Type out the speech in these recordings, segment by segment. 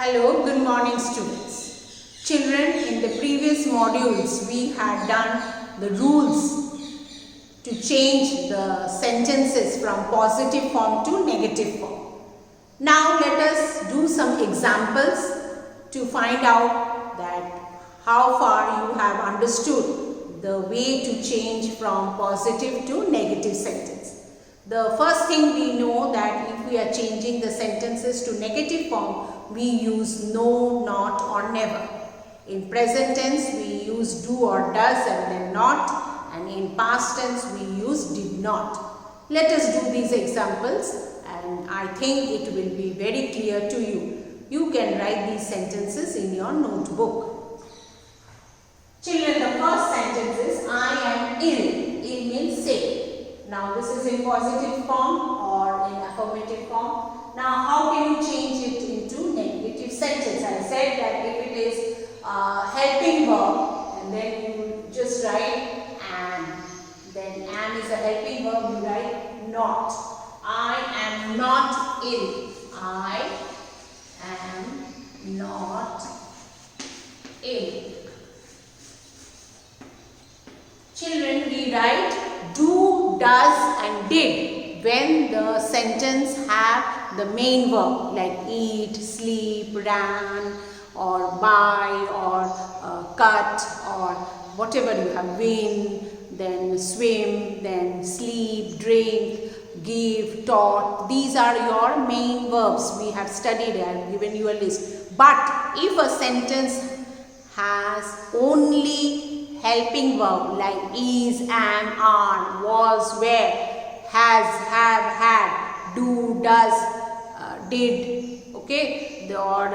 Hello, good morning students. Children, in the previous modules we had done the rules to change the sentences from positive form to negative form. Now let us do some examples to find out that how far you have understood the way to change from positive to negative sentence. The first thing we know that if we are changing the sentences to negative form, we use no, not or never. In present tense, we use do or does and then not, and in past tense, we use did not. Let us do these examples and I think it will be very clear to you. You can write these sentences in your notebook. Children, the first sentence is I am ill. Ill means sick. Now this is in positive form or in affirmative form. Now how can you change it into negative sentence? I said that if it is helping verb and then you just write am. Then am is a helping verb, you write not. I am not ill. I am not ill. Children, we write do, does and did when the sentence have the main verb like eat, sleep, ran or buy or cut or whatever you have, win, then swim, then sleep, drink, give, taught. These are your main verbs. We have studied, I have given you a list. But if a sentence has only helping verb like is, am, are, was, were, has, have, had, do, does, did, okay, or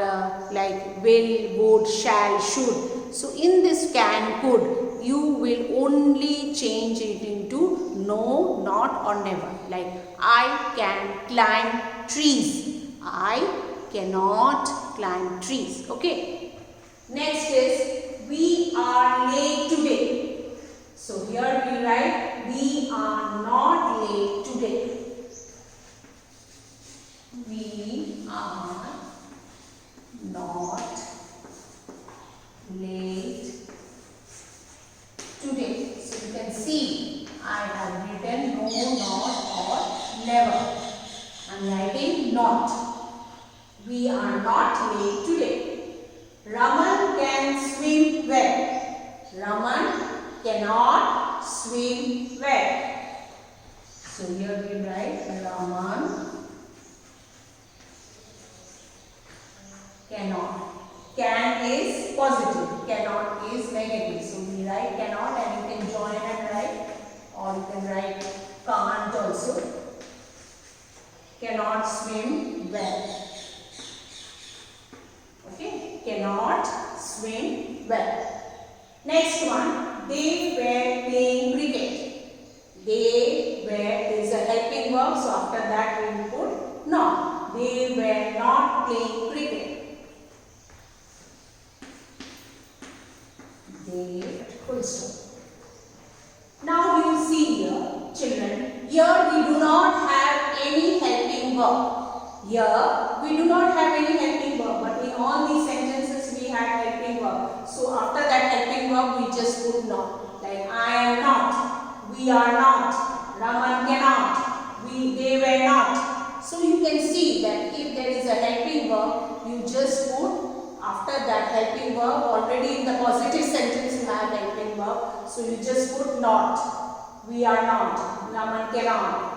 like will, would, shall, should. So in this can, could, you will only change it into no, not or never. Like I can climb trees. I cannot climb trees. Okay. Next is we are late today. So here we write we are not late today. We are not late today. So you can see I have written no, not or never. I am writing not. We are not late today. Raman can swim well. Raman cannot swim well. So here we write Raman cannot. Can is positive, cannot is negative. So we write cannot and you can join and write, or you can write can't also. Cannot swim well. Okay, cannot swim well. Next one, they were playing cricket. They were is a helping verb, so after that we will put not. They were not playing cricket. They full stop. Now you see here, children, here we do not have any helping verb. Here we do not have any helping verb, but in all these sentences we have helping verb. So after that helping verb we just put not. Like I am not, we are not, Raman cannot, they were not. So you can see that if there is a helping verb, you just put after that helping verb. Already in the positive sentence you have helping verb. So you just put not, we are not, Raman cannot.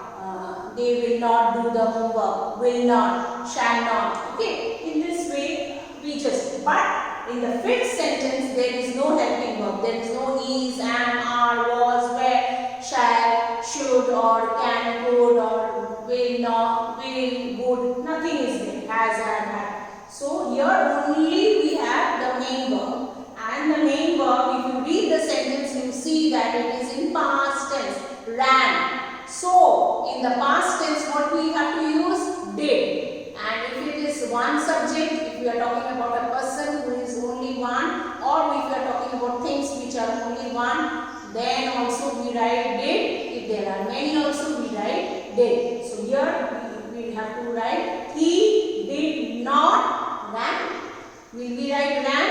They will not do the homework, will not, shall not. Okay, in this way we just, but in the fifth sentence there is no helping verb. There is no is, am, are, was, were, shall, should or can, could or will not, will, would. Nothing is there, has, had. So here only we have the main verb. And the main verb, if you read the sentence, you see that it is in past tense, ran. So, in the past tense, what we have to use? Did. And if it is one subject, if we are talking about a person who is only one, or if we are talking about things which are only one, then also we write did. If there are many also, we write did. So, here we have to write he did not run Will we write ran?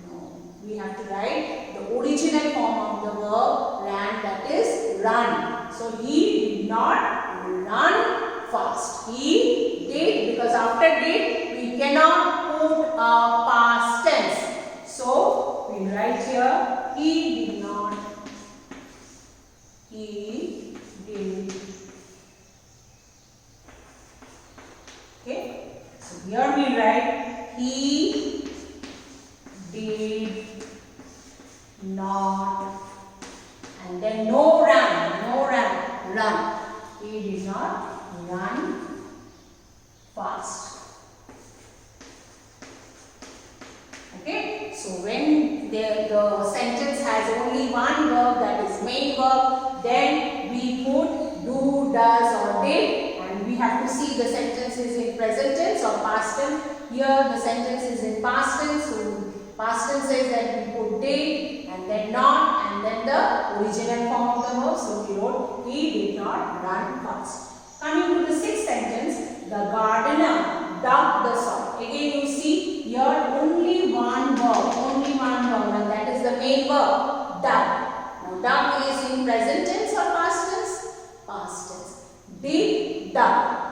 No. We have to write the original form of the verb ran, that is run. So he did not run fast. He did, because after did we cannot put a past tense. So we write here he did not. He did. Okay. So here we write he did not, and then no run. He did not run fast. Okay, so when the sentence has only one verb, that is main verb, then we put do, does or did, and we have to see the sentence is in present tense or past tense. Here the sentence is in past tense, so past tense says that we put did and then not and then the original form of the verb. So we wrote he did not run fast. Coming to the sixth sentence, the gardener dug the soil. Again you see here only one verb, and that is the main verb, dug. Now dug is in present tense or past tense? Past tense. Dig, dug.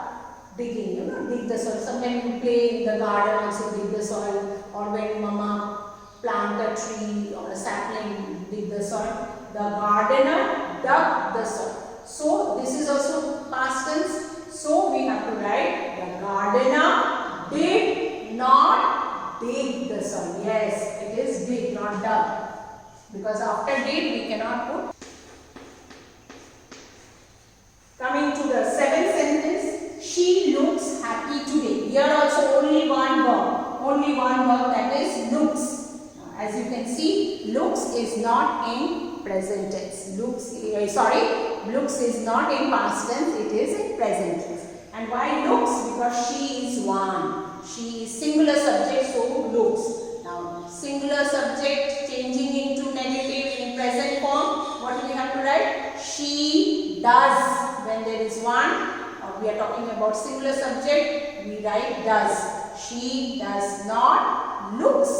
Digging, dig the soil. Sometimes you play in the garden also dig the soil, or when mama plant a tree or a sapling, dig the soil. The gardener dug the soil. So this is also past tense. So we have to write the gardener did not dig the soil. Yes, it is dig, not dug. Because after did we cannot put. Coming to the seventh sentence, she looks happy today. Here also only one verb, that is looks. Now, as you can see, looks is not in present tense. Looks is not in past tense, it is in present tense. And why looks? Because she is one. She is singular subject, so looks. Now, singular subject changing into negative in present form, what do we have to write? She does. When there is one, we are talking about singular subject, we write does. She does not looks.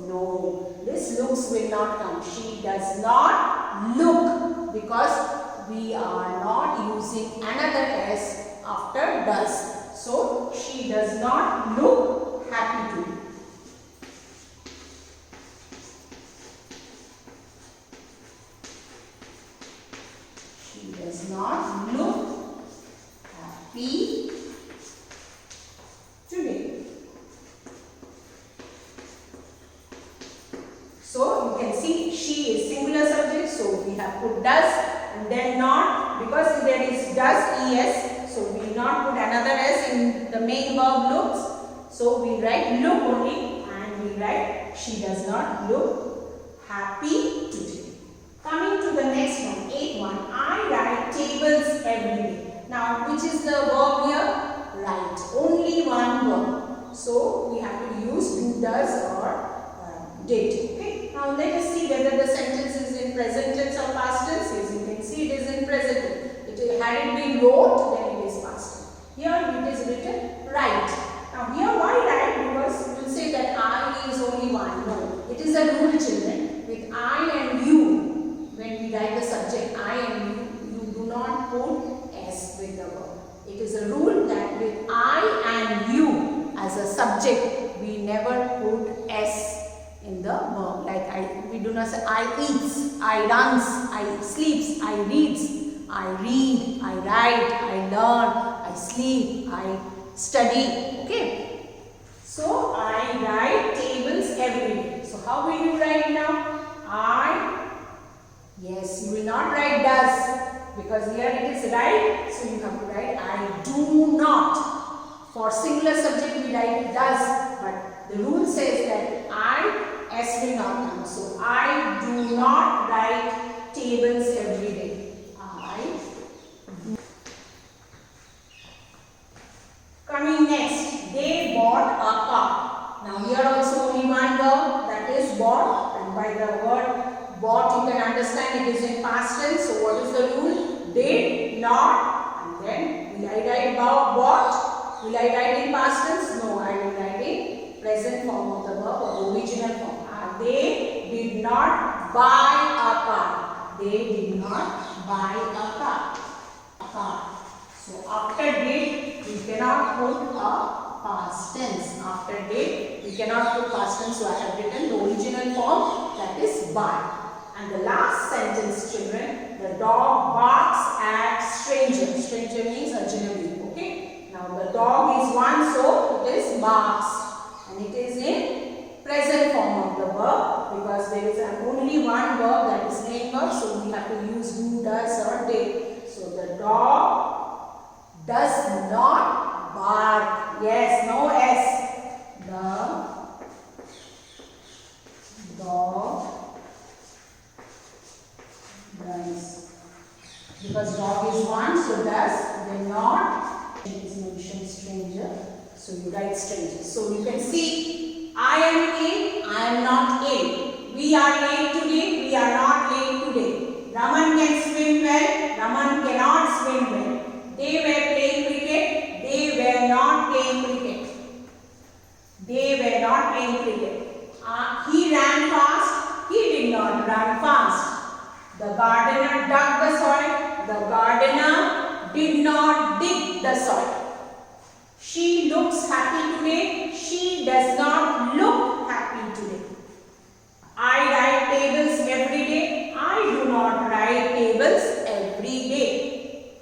No, this looks will not come. She does not look, because we are not using another s after does. So she does not look happy today. She does not look happy today. So you can see she is singular subject, so we have put does and then not, because there is does es, so we will not put another s in the main verb looks. So we write look only, and we write she does not look happy today. Coming to the next one, 8th one, I write tables every day. Now, which is the verb here? Write. Only one verb. So, we have to use do, does or did. Okay. Now, let us see whether the sentence is in present tense or past tense. As you can see, it is in present tense. Had it been wrote, then it is past tense. Here, it is written write. Now, here why write? Because you will say that I is only one. No, it is a rule, children. With I and you, when we write the subject I and you do not put s with the verb. It is a rule that with I and you as a subject, we never put s in the verb. Like we do not say I eats, I runs, I sleeps, I reads, I read, I write, I learn, I sleep, I study. Okay. So I write tables every day. So how will you write now? Yes, you will not write does, because here it is right, so you have to write I do not. For singular subject we write does, but the rule says that s will not come. So I do not write tables every day. Coming next, they bought a car. Now here also only one verb, that is bought, and by the word bought you can understand it is in past tense. So what is the rule? Did not, and then will I write bought? Will I write in past tense? No, I will write in present form of the verb or original form. They did not buy a car. They did not buy a car. So after did, we cannot put a past tense. After did, we cannot put past tense. So I have written the original form, that is buy. And the last sentence, children, the dog barks at stranger. Stranger means ajnabi. Okay. Now the dog is one, so it is barks, and it is in present form of the verb because there is only one verb, that is main verb. So we have to use do, does, or did. So the dog does not bark. Yes, no S. The dog does. Because dog is one, so does. Then not. It is mentioned stranger. So you write stranger. So you can see I am in, I am not in. We are late today, we are not late today. Raman can swim well, Raman cannot swim well. They were playing cricket, they were not playing cricket. They were not playing cricket. He ran fast, he did not run fast. The gardener dug the soil, the gardener did not dig the soil. She looks happy today, she does not look happy today. I write tables every day, I do not write tables every day.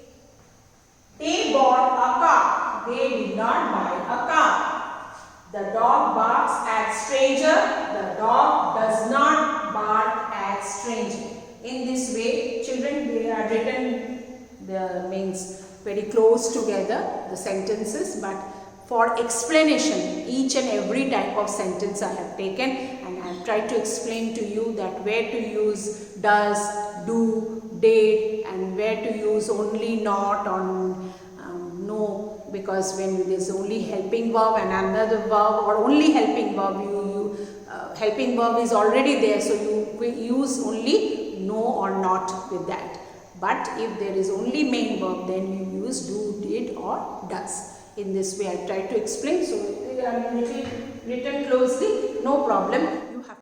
They bought a car, they did not buy a car. The dog barks at stranger, the dog does not bark at stranger. In this way, children, they are written, the means very close together, the sentences, but for explanation, each and every type of sentence I have taken, and I have tried to explain to you that where to use does, do, did, and where to use only not or no, because when there is only helping verb and another verb or only helping verb, helping verb is already there, so you use only no or not with that. But if there is only main verb, then you use do, did, or does. In this way I try to explain, so I am written closely, no problem.